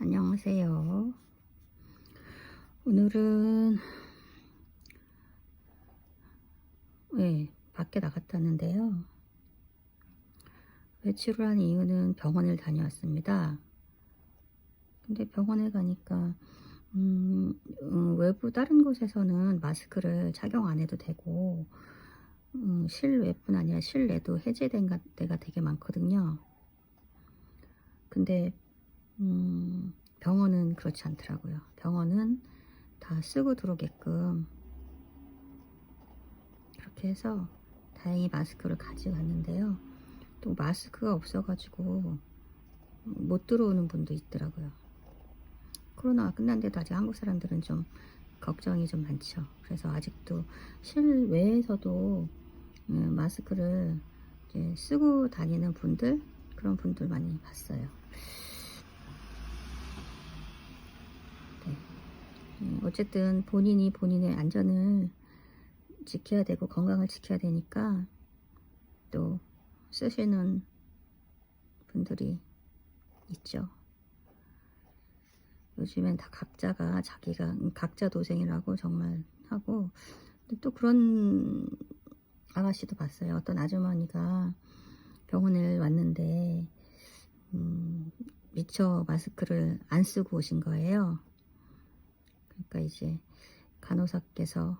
안녕하세요. 오늘은 밖에 나갔다는데요. 외출을 한 이유는 병원을 다녀왔습니다. 근데 병원에 가니까 외부 다른 곳에서는 마스크를 착용 안 해도 되고 실외뿐 아니라 실내도 해제된 데가 되게 많거든요. 근데 병원은 그렇지 않더라고요. 병원은 다 쓰고 들어오게끔 그렇게 해서 다행히 마스크를 가져갔는데요. 또 마스크가 없어가지고 못 들어오는 분도 있더라고요. 코로나가 끝난데도 아직 한국 사람들은 좀 걱정이 좀 많죠. 그래서 아직도 실외에서도 마스크를 이제 쓰고 다니는 분들, 그런 분들 많이 봤어요. 네. 어쨌든 본인이 본인의 안전을 지켜야 되고 건강을 지켜야 되니까 또 쓰시는 분들이 있죠. 요즘엔 다 각자가 자기가 각자 도생이라고 정말 하고, 또 그런 아가씨도 봤어요. 어떤 아주머니가 병원을 왔는데 미처 마스크를 안 쓰고 오신 거예요. 그러니까 이제 간호사께서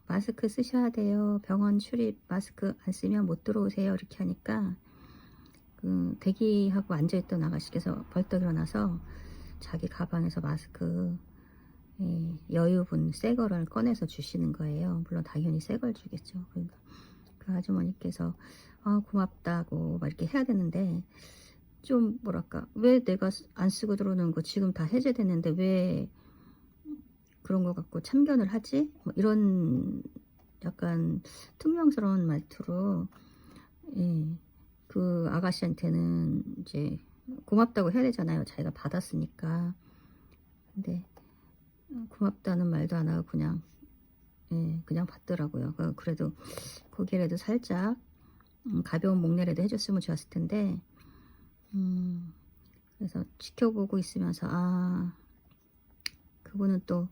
마스크 쓰셔야 돼요. 병원 출입 마스크 안 쓰면 못 들어오세요. 이렇게 하니까 대기하고 앉아있던 아가씨께서 벌떡 일어나서 자기 가방에서 마스크 여유분 새 거를 꺼내서 주시는 거예요. 물론 당연히 새 걸 주겠죠. 그러니까 그 아주머니께서 고맙다고 막 이렇게 해야 되는데, 좀 뭐랄까, 왜 내가 안 쓰고 들어오는 거 지금 다 해제됐는데 왜 그런 거 갖고 참견을 하지? 뭐 이런 약간 퉁명스러운 말투로 그 아가씨한테는 이제 고맙다고 해야 되잖아요. 자기가 받았으니까. 근데 고맙다는 말도 안 하고 그냥 받더라고요. 그래도 거기라도 살짝 가벼운 목례라도 해줬으면 좋았을 텐데, 그래서 지켜보고 있으면서 그분은 또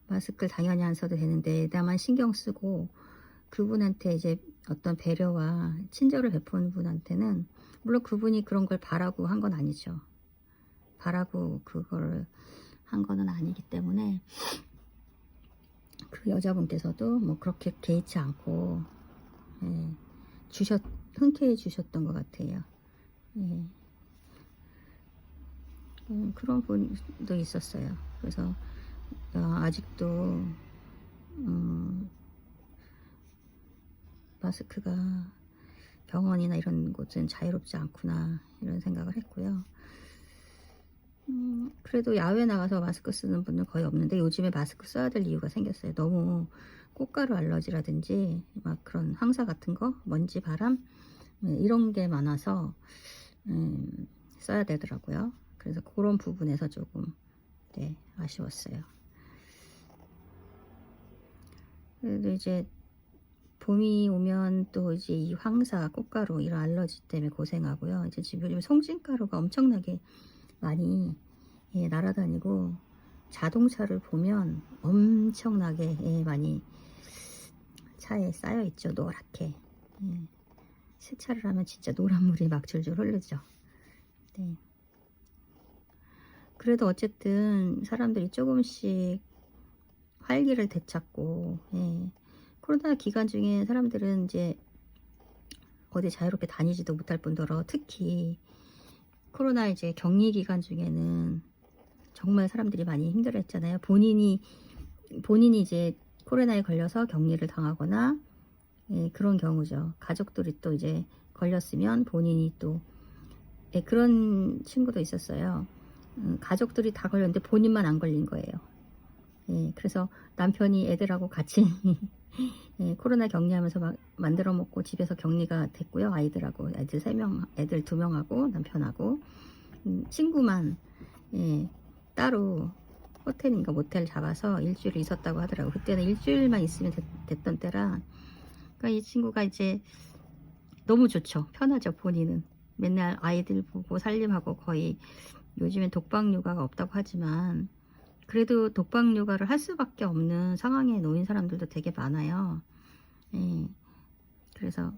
마스크를 당연히 안 써도 되는데 나만 신경 쓰고, 그분한테 이제 어떤 배려와 친절을 베푸는 분한테는, 물론 그분이 그런 걸 바라고 한 건 아니죠. 바라고 그걸 한 거는 아니기 때문에 그 여자분께서도 뭐 그렇게 개의치 않고 흔쾌히 주셨던 것 같아요. 그런 분도 있었어요. 그래서 아직도 마스크가 병원이나 이런 곳은 자유롭지 않구나, 이런 생각을 했고요. 그래도 야외 나가서 마스크 쓰는 분은 거의 없는데, 요즘에 마스크 써야 될 이유가 생겼어요. 너무 꽃가루 알러지라든지 막 그런 황사 같은 거, 먼지, 바람 이런 게 많아서 써야 되더라고요. 그래서 그런 부분에서 조금 아쉬웠어요. 그래도 이제 봄이 오면 또 이제 이 황사, 꽃가루 이런 알러지 때문에 고생하고요. 이제 지금 요즘 송진가루가 엄청나게 많이 날아다니고, 자동차를 보면 엄청나게 많이 차에 쌓여 있죠. 노랗게. 세차를 하면 진짜 노란물이 막 줄줄 흐르죠. 네. 그래도 어쨌든 사람들이 조금씩 활기를 되찾고, 코로나 기간 중에 사람들은 이제 어디 자유롭게 다니지도 못할 뿐더러, 특히 코로나 이제 격리 기간 중에는 정말 사람들이 많이 힘들어했잖아요. 본인이 이제 코로나에 걸려서 격리를 당하거나 그런 경우죠. 가족들이 또 이제 걸렸으면 본인이 또 그런 친구도 있었어요. 가족들이 다 걸렸는데 본인만 안 걸린 거예요. 그래서 남편이 애들하고 같이 코로나 격리하면서 막 만들어 먹고 집에서 격리가 됐고요. 아이들하고, 애들 3명, 애들 2명하고 남편하고, 친구만 따로 호텔인가 모텔 잡아서 일주일 있었다고 하더라고. 그때는 일주일만 있으면 됐던 때라. 그러니까 이 친구가 이제 너무 좋죠. 편하죠. 본인은 맨날 아이들 보고 살림하고 거의 요즘엔 독박 육아가 없다고 하지만 그래도 독박 육아를 할 수밖에 없는 상황에 놓인 사람들도 되게 많아요. 예, 그래서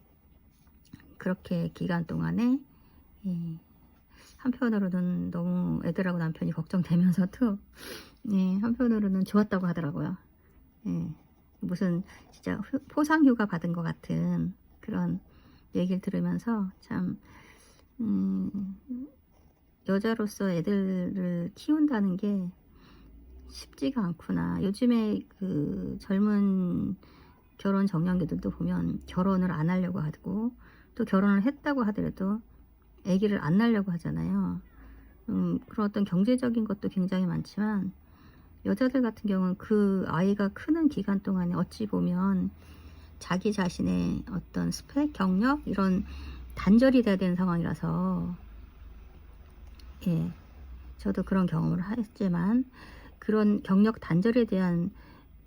그렇게 기간 동안에 예, 한편으로는 너무 애들하고 남편이 걱정되면서도 예, 한편으로는 좋았다고 하더라고요. 예, 무슨 진짜 포상휴가 받은 것 같은 그런 얘기를 들으면서 참 여자로서 애들을 키운다는 게 쉽지가 않구나. 요즘에 그 젊은 결혼 정년기들도 보면 결혼을 안 하려고 하고 또 결혼을 했다고 하더라도 아기를 안 낳으려고 하잖아요. 그런 어떤 경제적인 것도 굉장히 많지만 여자들 같은 경우는 그 아이가 크는 기간 동안에 어찌 보면 자기 자신의 어떤 스펙, 경력 이런 단절이 돼야 되는 상황이라서 예, 저도 그런 경험을 했지만 그런 경력 단절에 대한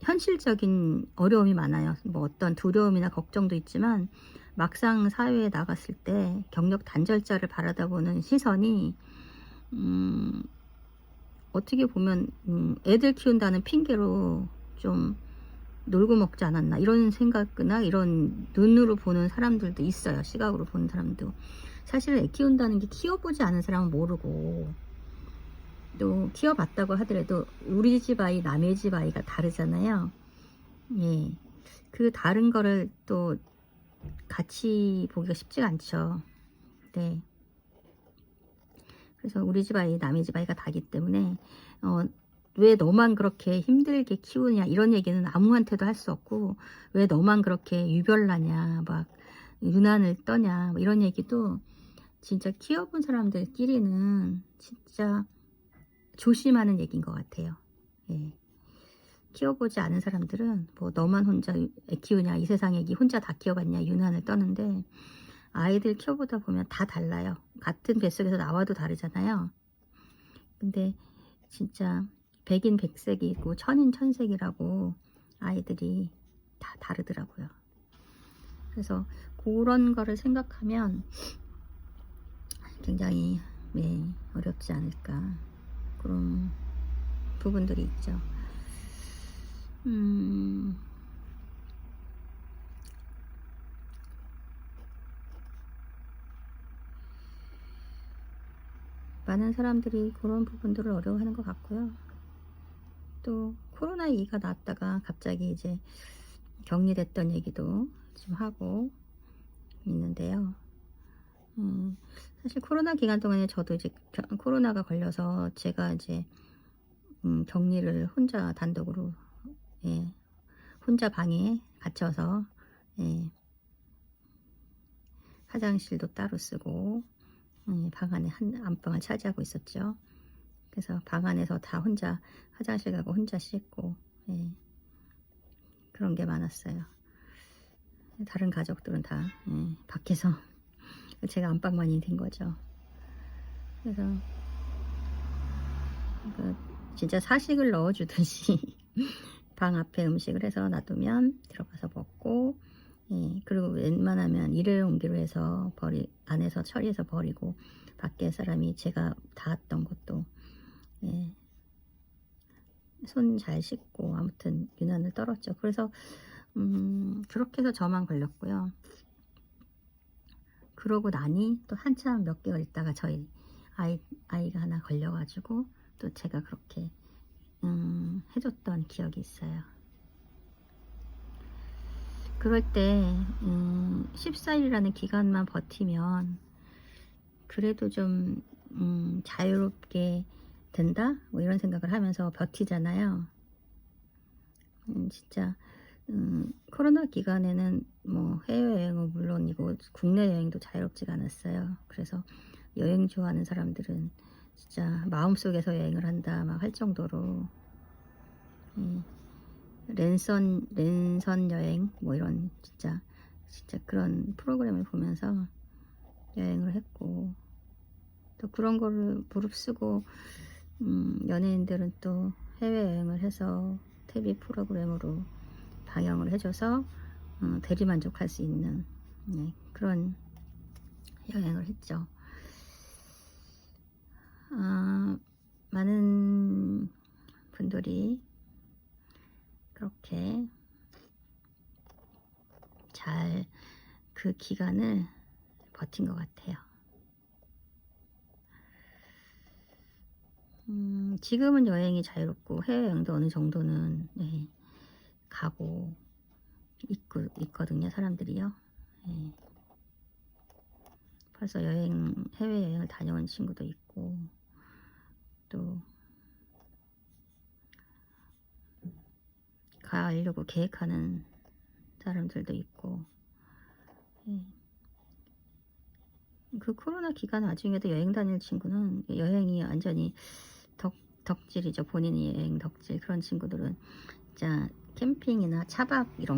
현실적인 어려움이 많아요. 뭐 어떤 두려움이나 걱정도 있지만 막상 사회에 나갔을 때 경력 단절자를 바라다보는 시선이 어떻게 보면 애들 키운다는 핑계로 좀 놀고 먹지 않았나 이런 생각이나 이런 눈으로 보는 사람들도 있어요. 시각으로 보는 사람도. 사실 애 키운다는 게 키워보지 않은 사람은 모르고 또 키워봤다고 하더라도 우리 집 아이 남의 집 아이가 다르잖아요. 예, 그 다른 거를 또 같이 보기가 쉽지가 않죠. 네. 그래서 우리 집 아이 남의 집 아이가 다기 때문에 왜 너만 그렇게 힘들게 키우냐 이런 얘기는 아무한테도 할 수 없고 왜 너만 그렇게 유별나냐 막 유난을 떠냐 뭐 이런 얘기도 진짜 키워본 사람들끼리는 진짜 조심하는 얘기인 것 같아요. 예. 키워보지 않은 사람들은 뭐 너만 혼자 애 키우냐 이 세상 애기 혼자 다 키워봤냐 유난을 떠는데 아이들 키워보다 보면 다 달라요. 같은 뱃속에서 나와도 다르잖아요. 근데 진짜 백인 백색이고 천인 천색이라고 아이들이 다 다르더라고요. 그래서 그런 거를 생각하면 굉장히 어렵지 않을까 그런 부분들이 있죠. 많은 사람들이 그런 부분들을 어려워하는 것 같고요. 또 코로나2가 나왔다가 갑자기 이제 격리됐던 얘기도 좀 하고 있는데요. 사실 코로나 기간 동안에 저도 이제 코로나가 걸려서 제가 이제 격리를 혼자 단독으로 예, 혼자 방에 갇혀서 예, 화장실도 따로 쓰고 방 안에 한 안방을 차지하고 있었죠. 그래서 방 안에서 다 혼자 화장실 가고 혼자 씻고 예, 그런 게 많았어요. 다른 가족들은 다 밖에서 제가 안방만이 된 거죠. 그래서 진짜 사식을 넣어주듯이 방 앞에 음식을 해서 놔두면 들어가서 먹고 그리고 웬만하면 일회용기로 해서 안에서 처리해서 버리고 밖에 사람이 제가 닿았던 것도 손 잘 씻고 아무튼 유난을 떨었죠. 그래서 그렇게 해서 저만 걸렸고요. 그러고 나니 또 한참 몇 개월 있다가 저희 아이가 하나 걸려가지고 또 제가 그렇게 해줬던 기억이 있어요. 그럴 때 14일이라는 기간만 버티면 그래도 좀 자유롭게 된다? 뭐 이런 생각을 하면서 버티잖아요. 진짜 코로나 기간에는 뭐 해외여행은 물론이고 국내 여행도 자유롭지가 않았어요. 그래서 여행 좋아하는 사람들은 진짜 마음속에서 여행을 한다 막 할 정도로 랜선 여행 뭐 이런 진짜 그런 프로그램을 보면서 여행을 했고 또 그런 거를 무릅쓰고 연예인들은 또 해외여행을 해서 TV 프로그램으로 방영을 해줘서 대리만족할 수 있는 그런 여행을 했죠. 많은 분들이 그렇게 잘 그 기간을 버틴 것 같아요. 지금은 여행이 자유롭고 해외여행도 어느 정도는 가고 있거든요, 사람들이요. 예. 벌써 해외여행을 다녀온 친구도 있고, 또 가려고 계획하는 사람들도 있고, 예. 그 코로나 기간 와중에도 여행 다닐 친구는 여행이 완전히 덕질이죠. 본인이 여행 덕질. 그런 친구들은 진짜 캠핑이나 차박 이런